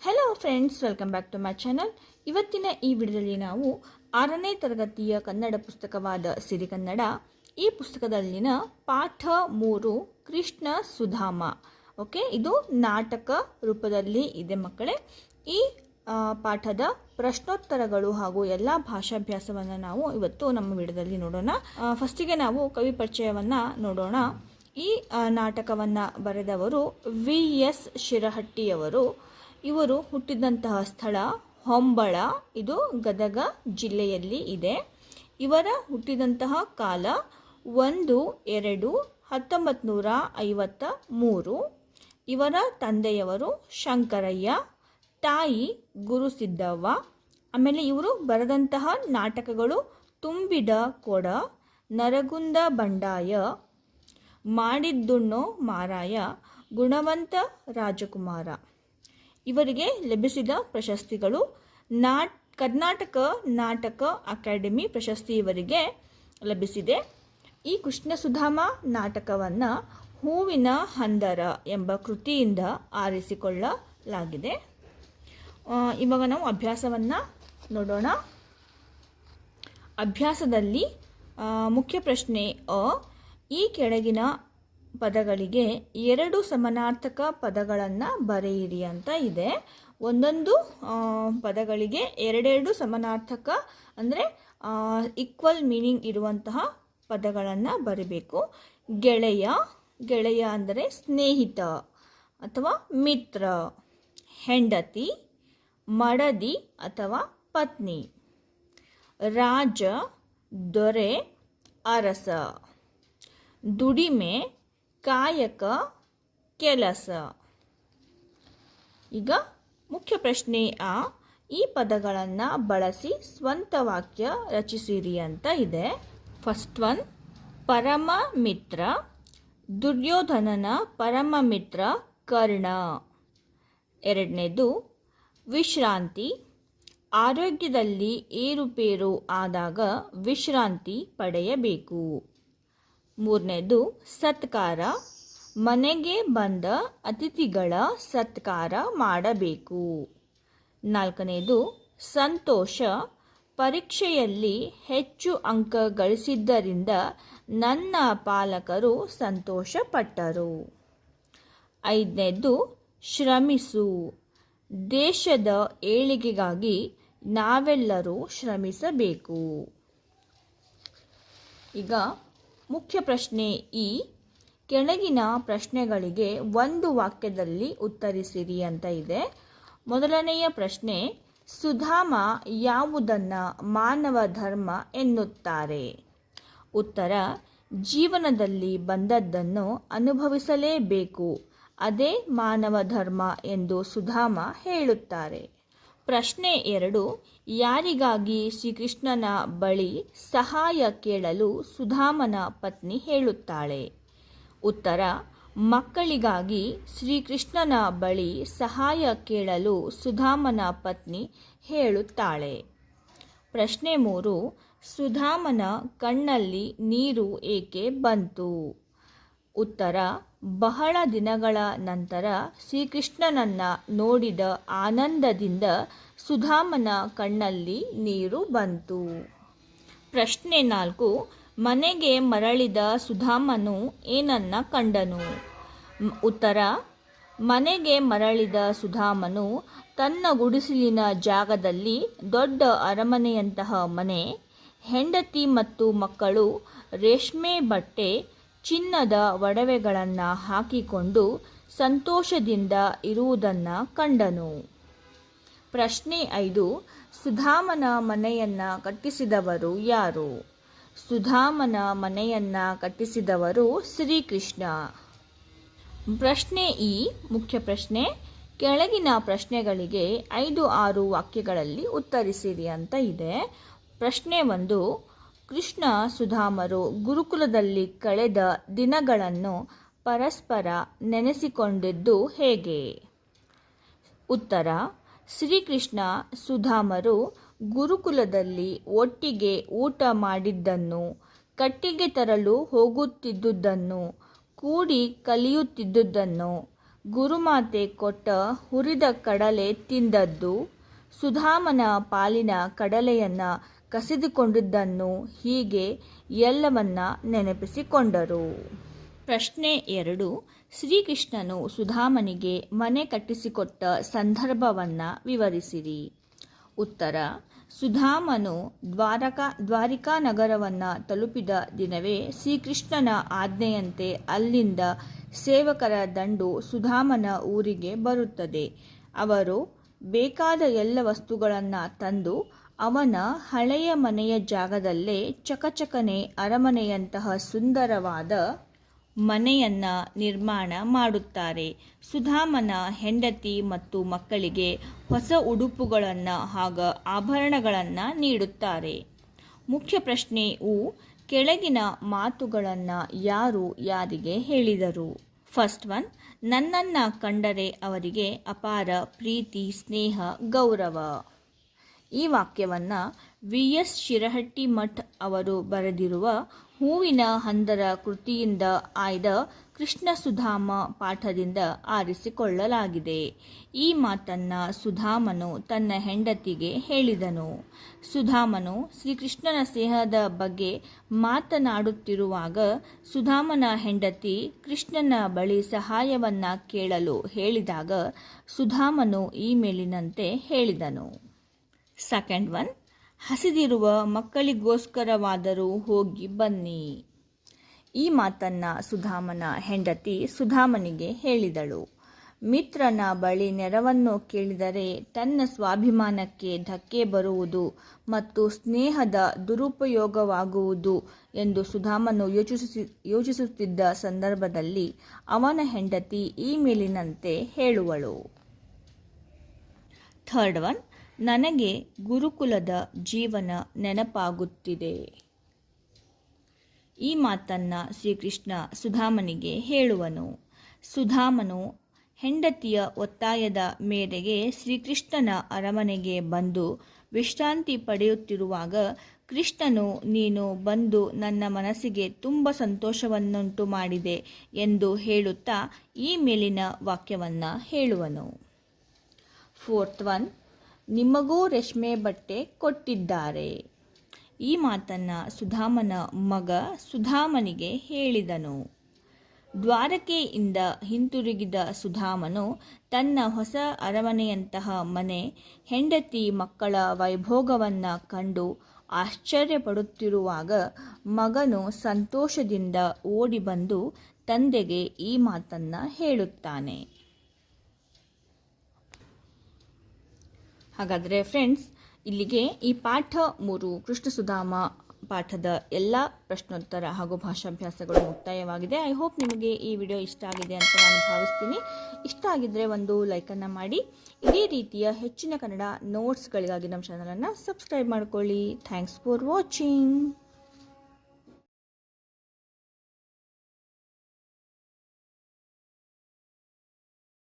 Hello friends, welcome back to my channel. ಇವತ್ತಿನ ಈ ವಿಡಿಯೋದಲ್ಲಿ ನಾವು 6ನೇ ತರಗತಿಯ ಕನ್ನಡ ಪುಸ್ತಕವಾದ ಸಿರಿಗನ್ನಡ ಈ ಪುಸ್ತಕದಲ್ಲಿನ ಪಾಠ 3 ಕೃಷ್ಣ ಸುಧಾಮ. ಓಕೆ, ಇದು ನಾಟಕ ರೂಪದಲ್ಲಿ ಇದೆ ಮಕ್ಕಳೇ. ಈ ಪಾಠದ ಪ್ರಶ್ನೋತ್ತರಗಳು ಹಾಗೂ ಎಲ್ಲ ಭಾಷಾಭ್ಯಾಸವನ್ನು ನಾವು ಇವತ್ತು ನಮ್ಮ ವಿಡಿಯೋದಲ್ಲಿ ನೋಡೋಣ. ಫಸ್ಟಿಗೆ ನಾವು ಕವಿ ಪರಿಚಯವನ್ನು ನೋಡೋಣ. ಈ ನಾಟಕವನ್ನು ಬರೆದವರು ವಿ.ಎಸ್. ಶಿರಹಟ್ಟಿಯವರು. ಇವರು ಹುಟ್ಟಿದಂತಹ ಸ್ಥಳ ಹೊಂಬಳ, ಇದು ಗದಗ ಜಿಲ್ಲೆಯಲ್ಲಿ ಇದೆ. ಇವರ ಹುಟ್ಟಿದಂತಹ ಕಾಲ 1-2-1953. ಇವರ ತಂದೆಯವರು ಶಂಕರಯ್ಯ, ತಾಯಿ ಗುರುಸಿದ್ದವ್ವ. ಆಮೇಲೆ ಇವರು ಬರೆದಂತಹ ನಾಟಕಗಳು ತುಂಬಿದ ಕೊಡ, ನರಗುಂದ ಬಂಡಾಯ, ಮಾಡಿದ್ದುಣ್ಣೋ ಮಾರಾಯ, ಗುಣವಂತ ರಾಜಕುಮಾರ. ಇವರಿಗೆ ಲಭಿಸಿದ ಪ್ರಶಸ್ತಿಗಳು ಕರ್ನಾಟಕ ನಾಟಕ ಅಕಾಡೆಮಿ ಪ್ರಶಸ್ತಿ ಇವರಿಗೆ ಲಭಿಸಿದೆ. ಈ ಕೃಷ್ಣ ಸುಧಾಮ ನಾಟಕವನ್ನು ಹೂವಿನ ಹಂದರ ಎಂಬ ಕೃತಿಯಿಂದ ಆರಿಸಿಕೊಳ್ಳಲಾಗಿದೆ. ಇವಾಗ ನಾವು ಅಭ್ಯಾಸವನ್ನು ನೋಡೋಣ. ಅಭ್ಯಾಸದಲ್ಲಿ ಮುಖ್ಯ ಪ್ರಶ್ನೆ ಈ ಕೆಳಗಿನ ಪದಗಳಿಗೆ 2 ಸಮಾನಾರ್ಥಕ ಪದಗಳನ್ನು ಬರೆಯಿರಿ ಅಂತ ಇದೆ. ಒಂದೊಂದು ಪದಗಳಿಗೆ 2 ಸಮಾನಾರ್ಥಕ ಅಂದರೆ ಈಕ್ವಲ್ ಮೀನಿಂಗ್ ಇರುವಂತಹ ಪದಗಳನ್ನು ಬರೀಬೇಕು. ಗೆಳೆಯ, ಗೆಳೆಯ ಅಂದರೆ ಸ್ನೇಹಿತ ಅಥವಾ ಮಿತ್ರ. ಹೆಂಡತಿ, ಮಡದಿ ಅಥವಾ ಪತ್ನಿ. ರಾಜ, ದೊರೆ, ಅರಸ. ದುಡಿಮೆ, ಕಾಯಕ, ಕೆಲಸ. ಈಗ ಮುಖ್ಯ ಪ್ರಶ್ನೆ ಈ ಪದಗಳನ್ನು ಬಳಸಿ ಸ್ವಂತ ವಾಕ್ಯ ರಚಿಸಿರಿ ಅಂತ ಇದೆ. ಫಸ್ಟ್ ಒನ್, ಪರಮ ಮಿತ್ರ. ದುರ್ಯೋಧನನ ಪರಮ ಮಿತ್ರ ಕರ್ಣ. ಎರಡನೇದು, ವಿಶ್ರಾಂತಿ. ಆರೋಗ್ಯದಲ್ಲಿ ಏರುಪೇರು ಆದಾಗ ವಿಶ್ರಾಂತಿ ಪಡೆಯಬೇಕು. ಮೂರನೇದು, ಸತ್ಕಾರ. ಮನೆಗೆ ಬಂದ ಅತಿಥಿಗಳ ಸತ್ಕಾರ ಮಾಡಬೇಕು. ನಾಲ್ಕನೇದು, ಸಂತೋಷ. ಪರೀಕ್ಷೆಯಲ್ಲಿ ಹೆಚ್ಚು ಅಂಕ ಗಳಿಸಿದ್ದರಿಂದ ನನ್ನ ಪಾಲಕರು ಸಂತೋಷಪಟ್ಟರು. ಐದನೇದು, ಶ್ರಮಿಸು. ದೇಶದ ಏಳಿಗೆಗಾಗಿ ನಾವೆಲ್ಲರೂ ಶ್ರಮಿಸಬೇಕು. ಈಗ ಮುಖ್ಯ ಪ್ರಶ್ನೆ ಕೆಳಗಿನ ಪ್ರಶ್ನೆಗಳಿಗೆ ಒಂದು ವಾಕ್ಯದಲ್ಲಿ ಉತ್ತರಿಸಿರಿ ಅಂತ ಇದೆ. ಮೊದಲನೆಯ ಪ್ರಶ್ನೆ, ಸುಧಾಮ ಯಾವುದನ್ನು ಮಾನವ ಧರ್ಮ ಎನ್ನುತ್ತಾರೆ? ಉತ್ತರ, ಜೀವನದಲ್ಲಿ ಬಂದದ್ದನ್ನು ಅನುಭವಿಸಲೇಬೇಕು, ಅದೇ ಮಾನವ ಧರ್ಮ ಎಂದು ಸುಧಾಮ ಹೇಳುತ್ತಾರೆ. ಪ್ರಶ್ನೆ 2, ಯಾರಿಗಾಗಿ ಶ್ರೀಕೃಷ್ಣನ ಬಳಿ ಸಹಾಯ ಕೇಳಲು ಸುಧಾಮನ ಪತ್ನಿ ಹೇಳುತ್ತಾಳೆ? ಉತ್ತರ, ಮಕ್ಕಳಿಗಾಗಿ ಶ್ರೀಕೃಷ್ಣನ ಬಳಿ ಸಹಾಯ ಕೇಳಲು ಸುಧಾಮನ ಪತ್ನಿ ಹೇಳುತ್ತಾಳೆ. ಪ್ರಶ್ನೆ 3, ಸುಧಾಮನ ಕಣ್ಣಲ್ಲಿ ನೀರು ಏಕೆ ಬಂತು? ಉತ್ತರ, ಬಹಳ ದಿನಗಳ ನಂತರ ಶ್ರೀಕೃಷ್ಣನನ್ನು ನೋಡಿದ ಆನಂದದಿಂದ ಸುಧಾಮನ ಕಣ್ಣಲ್ಲಿ ನೀರು ಬಂತು. ಪ್ರಶ್ನೆ 4, ಮನೆಗೆ ಮರಳಿದ ಸುಧಾಮನು ಏನನ್ನ ಕಂಡನು? ಉತ್ತರ, ಮನೆಗೆ ಮರಳಿದ ಸುಧಾಮನು ತನ್ನ ಗುಡಿಸಲಿನ ಜಾಗದಲ್ಲಿ ದೊಡ್ಡ ಅರಮನೆಯಂತಹ ಮನೆ, ಹೆಂಡತಿ ಮತ್ತು ಮಕ್ಕಳು ರೇಷ್ಮೆ ಬಟ್ಟೆ, ಚಿನ್ನದ ಒಡವೆಗಳನ್ನು ಹಾಕಿಕೊಂಡು ಸಂತೋಷದಿಂದ ಇರುವುದನ್ನು ಕಂಡನು. ಪ್ರಶ್ನೆ 5, ಸುಧಾಮನ ಮನೆಯನ್ನು ಕಟ್ಟಿಸಿದವರು ಯಾರು? ಸುಧಾಮನ ಮನೆಯನ್ನು ಕಟ್ಟಿಸಿದವರು ಶ್ರೀಕೃಷ್ಣ. ಪ್ರಶ್ನೆ ಮುಖ್ಯ ಪ್ರಶ್ನೆ, ಕೆಳಗಿನ ಪ್ರಶ್ನೆಗಳಿಗೆ 5-6 ವಾಕ್ಯಗಳಲ್ಲಿ ಉತ್ತರಿಸಿರಿ ಅಂತ ಇದೆ. ಪ್ರಶ್ನೆ 1, ಕೃಷ್ಣ ಸುಧಾಮರು ಗುರುಕುಲದಲ್ಲಿ ಕಳೆದ ದಿನಗಳನ್ನು ಪರಸ್ಪರ ನೆನೆಸಿಕೊಂಡಿದ್ದು ಹೇಗೆ? ಉತ್ತರ, ಶ್ರೀಕೃಷ್ಣ ಸುಧಾಮರು ಗುರುಕುಲದಲ್ಲಿ ಒಟ್ಟಿಗೆ ಊಟ ಮಾಡಿದ್ದನ್ನು, ಕಟ್ಟಿಗೆ ತರಲು ಹೋಗುತ್ತಿದ್ದುದನ್ನು, ಕೂಡಿ ಕಲಿಯುತ್ತಿದ್ದುದನ್ನು, ಗುರುಮಾತೆ ಕೊಟ್ಟ ಹುರಿದ ಕಡಲೆ ತಿಂದದ್ದು, ಸುಧಾಮನ ಪಾಲಿನ ಕಡಲೆಯನ್ನು ಕಸಿದುಕೊಂಡಿದ್ದನ್ನು, ಹೀಗೆ ಎಲ್ಲವನ್ನ ನೆನಪಿಸಿಕೊಂಡರು. ಪ್ರಶ್ನೆ 2. ಶ್ರೀಕೃಷ್ಣನು ಸುಧಾಮನಿಗೆ ಮನೆ ಕಟ್ಟಿಸಿಕೊಟ್ಟ ಸಂದರ್ಭವನ್ನು ವಿವರಿಸಿರಿ. ಉತ್ತರ: ಸುಧಾಮನು ದ್ವಾರಿಕಾ ನಗರವನ್ನು ತಲುಪಿದ ದಿನವೇ ಶ್ರೀಕೃಷ್ಣನ ಆಜ್ಞೆಯಂತೆ ಅಲ್ಲಿಂದ ಸೇವಕರ ದಂಡು ಸುಧಾಮನ ಊರಿಗೆ ಬರುತ್ತದೆ. ಅವರು ಬೇಕಾದ ಎಲ್ಲ ವಸ್ತುಗಳನ್ನು ತಂದು ಅವನ ಹಳೆಯ ಮನೆಯ ಜಾಗದಲ್ಲೇ ಚಕಚಕನೆ ಅರಮನೆಯಂತಹ ಸುಂದರವಾದ ಮನೆಯನ್ನು ನಿರ್ಮಾಣ ಮಾಡುತ್ತಾರೆ. ಸುಧಾಮನ ಹೆಂಡತಿ ಮತ್ತು ಮಕ್ಕಳಿಗೆ ಹೊಸ ಉಡುಪುಗಳನ್ನು ಹಾಗೂ ಆಭರಣಗಳನ್ನು ನೀಡುತ್ತಾರೆ. ಮುಖ್ಯ ಪ್ರಶ್ನೆಯು ಕೆಳಗಿನ ಮಾತುಗಳನ್ನು ಯಾರು ಯಾರಿಗೆ ಹೇಳಿದರು? ಫಸ್ಟ್ ಒನ್, ನನ್ನನ್ನು ಕಂಡರೆ ಅವರಿಗೆ ಅಪಾರ ಪ್ರೀತಿ, ಸ್ನೇಹ, ಗೌರವ. ಈ ವಾಕ್ಯವನ್ನು ವಿ.ಎಸ್. ಶಿರಹಟ್ಟಿಮಠ್ ಅವರು ಬರೆದಿರುವ ಹೂವಿನ ಹಂದರ ಕೃತಿಯಿಂದ ಆಯ್ದ ಕೃಷ್ಣ ಸುಧಾಮ ಪಾಠದಿಂದ ಆರಿಸಿಕೊಳ್ಳಲಾಗಿದೆ. ಈ ಮಾತನ್ನು ಸುಧಾಮನು ತನ್ನ ಹೆಂಡತಿಗೆ ಹೇಳಿದನು. ಸುಧಾಮನು ಶ್ರೀಕೃಷ್ಣನ ಸ್ನೇಹದ ಬಗ್ಗೆ ಮಾತನಾಡುತ್ತಿರುವಾಗ ಸುಧಾಮನ ಹೆಂಡತಿ ಕೃಷ್ಣನ ಬಳಿ ಸಹಾಯವನ್ನು ಕೇಳಲು ಹೇಳಿದಾಗ ಸುಧಾಮನು ಈ ಮೇಲಿನಂತೆ ಹೇಳಿದನು. ಸೆಕೆಂಡ್ ಒನ್, ಹಸಿದಿರುವ ಮಕ್ಕಳಿಗೋಸ್ಕರವಾದರೂ ಹೋಗಿ ಬನ್ನಿ. ಈ ಮಾತನ್ನು ಸುಧಾಮನ ಹೆಂಡತಿ ಸುಧಾಮನಿಗೆ ಹೇಳಿದಳು. ಮಿತ್ರನ ಬಳಿ ನೆರವನ್ನು ಕೇಳಿದರೆ ತನ್ನ ಸ್ವಾಭಿಮಾನಕ್ಕೆ ಧಕ್ಕೆ ಬರುವುದು ಮತ್ತು ಸ್ನೇಹದ ದುರುಪಯೋಗವಾಗುವುದು ಎಂದು ಸುಧಾಮನು ಯೋಚಿಸುತ್ತಿದ್ದ ಸಂದರ್ಭದಲ್ಲಿ ಅವನ ಹೆಂಡತಿ ಈ ಮೇಲಿನಂತೆ ಹೇಳುವಳು. ಥರ್ಡ್ ಒನ್, ನನಗೆ ಗುರುಕುಲದ ಜೀವನ ನೆನಪಾಗುತ್ತಿದೆ. ಈ ಮಾತನ್ನು ಶ್ರೀಕೃಷ್ಣ ಸುಧಾಮನಿಗೆ ಹೇಳುವನು. ಸುಧಾಮನು ಹೆಂಡತಿಯ ಒತ್ತಾಯದ ಮೇರೆಗೆ ಶ್ರೀಕೃಷ್ಣನ ಅರಮನೆಗೆ ಬಂದು ವಿಶ್ರಾಂತಿ ಪಡೆಯುತ್ತಿರುವಾಗ ಕೃಷ್ಣನು, ನೀನು ಬಂದು ನನ್ನ ಮನಸ್ಸಿಗೆ ತುಂಬ ಸಂತೋಷವನ್ನುಂಟು ಮಾಡಿದೆ ಎಂದು ಹೇಳುತ್ತಾ ಈ ಮೇಲಿನ ವಾಕ್ಯವನ್ನು ಹೇಳುವನು. ಫೋರ್ತ್ ಒನ್, ನಿಮಗೂ ರೇಷ್ಮೆ ಬಟ್ಟೆ ಕೊಟ್ಟಿದ್ದಾರೆ. ಈ ಮಾತನ್ನು ಸುಧಾಮನ ಮಗ ಸುಧಾಮನಿಗೆ ಹೇಳಿದನು. ದ್ವಾರಕೆಯಿಂದ ಹಿಂತಿರುಗಿದ ಸುಧಾಮನು ತನ್ನ ಹೊಸ ಅರಮನೆಯಂತಹ ಮನೆ, ಹೆಂಡತಿ ಮಕ್ಕಳ ವೈಭೋಗವನ್ನು ಕಂಡು ಆಶ್ಚರ್ಯಪಡುತ್ತಿರುವಾಗ ಮಗನು ಸಂತೋಷದಿಂದ ಓಡಿ ಬಂದು ತಂದೆಗೆ ಈ ಮಾತನ್ನು ಹೇಳುತ್ತಾನೆ. ಹಾಗಾದರೆ ಫ್ರೆಂಡ್ಸ್, ಇಲ್ಲಿಗೆ ಈ ಪಾಠ 3 ಕೃಷ್ಣ ಸುಧಾಮ ಪಾಠದ ಎಲ್ಲ ಪ್ರಶ್ನೋತ್ತರ ಹಾಗೂ ಭಾಷಾಭ್ಯಾಸಗಳು ಮುಕ್ತಾಯವಾಗಿದೆ. ಐ ಹೋಪ್ ನಿಮಗೆ ಈ ವಿಡಿಯೋ ಇಷ್ಟ ಆಗಿದೆ ಅಂತ ನಾನು ಭಾವಿಸ್ತೀನಿ. ಇಷ್ಟ ಆಗಿದ್ದರೆ ಒಂದು ಲೈಕನ್ನು ಮಾಡಿ. ಇದೇ ರೀತಿಯ ಹೆಚ್ಚಿನ ಕನ್ನಡ ನೋಟ್ಸ್ಗಳಿಗಾಗಿ ನಮ್ಮ ಚಾನಲನ್ನು ಸಬ್ಸ್ಕ್ರೈಬ್ ಮಾಡ್ಕೊಳ್ಳಿ. Thanks for watching.